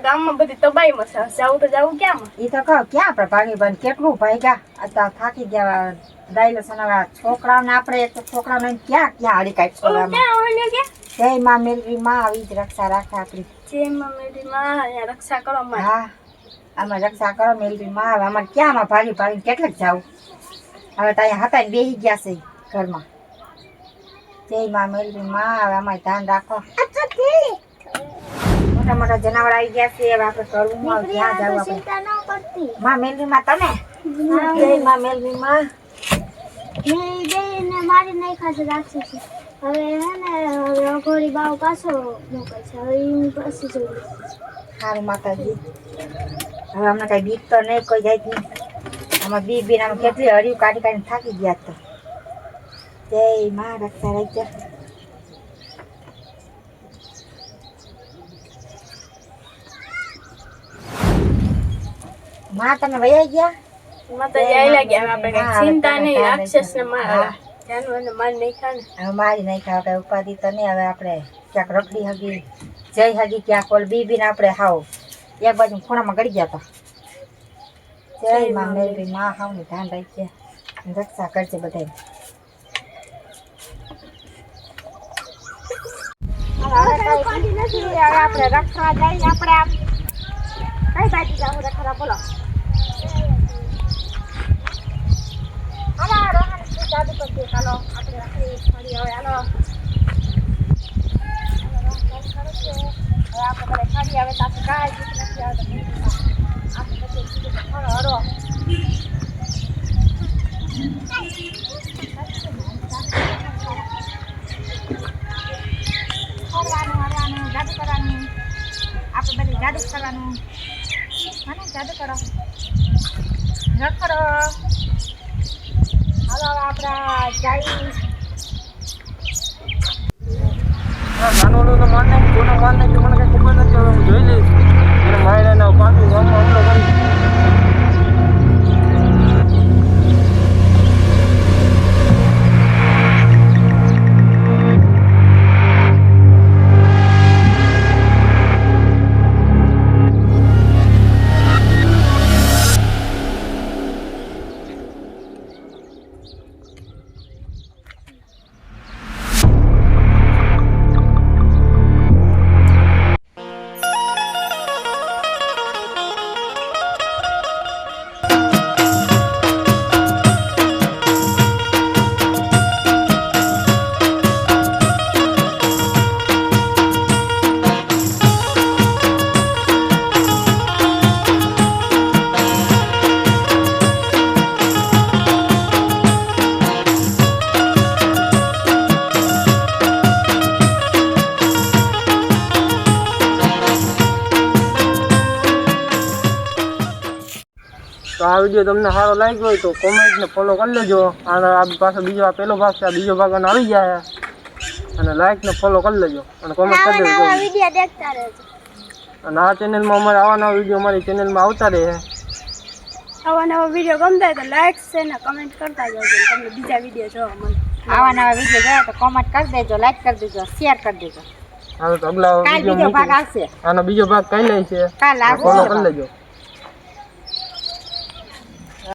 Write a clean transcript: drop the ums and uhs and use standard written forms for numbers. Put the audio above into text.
ગામમાં બધી તબાઈ મસા જાવું તો જાવું ક્યાં ઈ તો કહો ક્યાં આપણે ભાગી બન કેટલું ભાગ્યા અત્યારે થાકી ગયા દાઈલો સનવા છોકરાઓને આપણે એક છોકરાઓને ક્યાં ક્યાં હાડી કાઢશો ક્યાં હોય કે જય માં મેલરી માં આવી જ રક્ષા રાખે આપણી જય માં મેલરી માં રક્ષા કરો માં હા આમાં રક્ષા કરો મેલરી માં આવે અમારે ક્યાંમાં ભાગી ભાગીને કેટલેક જાવું હવે તો અહીંયા હતા બેસી ગયા છે ઘરમાં જય માં મેલરી માં આવે અમારે ધ્યાન રાખો મોટા મોટા જનાવર આવી ગયા છે હવે આપણે કરવું ક્યાં જાવ આપણે માં મેલરી માં તમે જય માં મેલરી માં મેં મારી નહીં ખાતે રાખશે છે હવે હે ને રઘોડી બાવ પાછો મોકલ છે હવે એની પાસે જોડી સારું માતાજી હવે અમને કઈ બીક તો નહીં કોઈ જાય નહીં આમાં બી આમાં કેટલી હરિયું કાઢી કાઢીને થાકી ગયા તો જય માં રક્ષા રાખજો માં તમે વયા ગયા માતાજી આયલા ગયા આપણે કઈ ચિંતા નહીં રાક્ષસને મારા જાનવરને મારી નહીં ખાને હવે મારી નહીં ખાવ કઈ ઉપાધિ તો નહીં હવે આપણે ક્યાંક રખડી હગી જય હગી ક્યાંક ઓલ બીબીને આપણે હાવ એક બાજુ ખૂણામાં ગળી ગયા હતા જય માં મેલરી માં હાવ ને ધ્યાન રાખજે રક્ષા કરજે બધા આપણે રક્ષા જઈને આપણે આમ કઈ બાજુ જાવ રખડા બોલો હાલો રોહન જાદુ કરતી ચાલો આપણે રાખડી ફરી હવે હાલો હવે આપણે બધા ફરી આવે તો આપણે કાંઈ જીત નથી આવતા આપણે પછી હરો હરો હરવાનું જાદુ કરવાનું આપણે બધું જાદુ કરવાનું હા જાદુ કરો રખડો હાલો આપણા જાય નાનો તો માન નાખી કોનો માન નાખી મને કઈ ખબર નથી હવે હું જોઈ લઈશ અને માયરાના પાછું ગામમાં હમલો કરી તો આ વિડીયો તમને સારો લાગ્યો હોય તો કોમેન્ટને ફોલો કરી લેજો આ પાછો બીજો આ પહેલો ભાગ છે આ બીજો ભાગ અને આવી જાય અને લાઈકને ફોલો કરી લેજો અને કોમેન્ટ કરી દેજો વિડિયો દેખતા રહેજો અને આ ચેનલમાં અમારે આવા નવા વિડીયો અમારી ચેનલમાં આવતા રહે આવા નવા વિડીયો ગમતા હોય તો લાઈક છે ને કમેન્ટ કરતા જજો તમને બીજા વિડીયો જોવા મળે આવા નવા વિડીયો જોયા તો કોમેન્ટ કરી દેજો લાઈક કરી દેજો શેર કરી દેજો હાલો તો અગલા કાલ બીજો ભાગ આવશે આનો બીજો ભાગ કઈ લે છે કાલ આવશે ફોલો કરી લેજો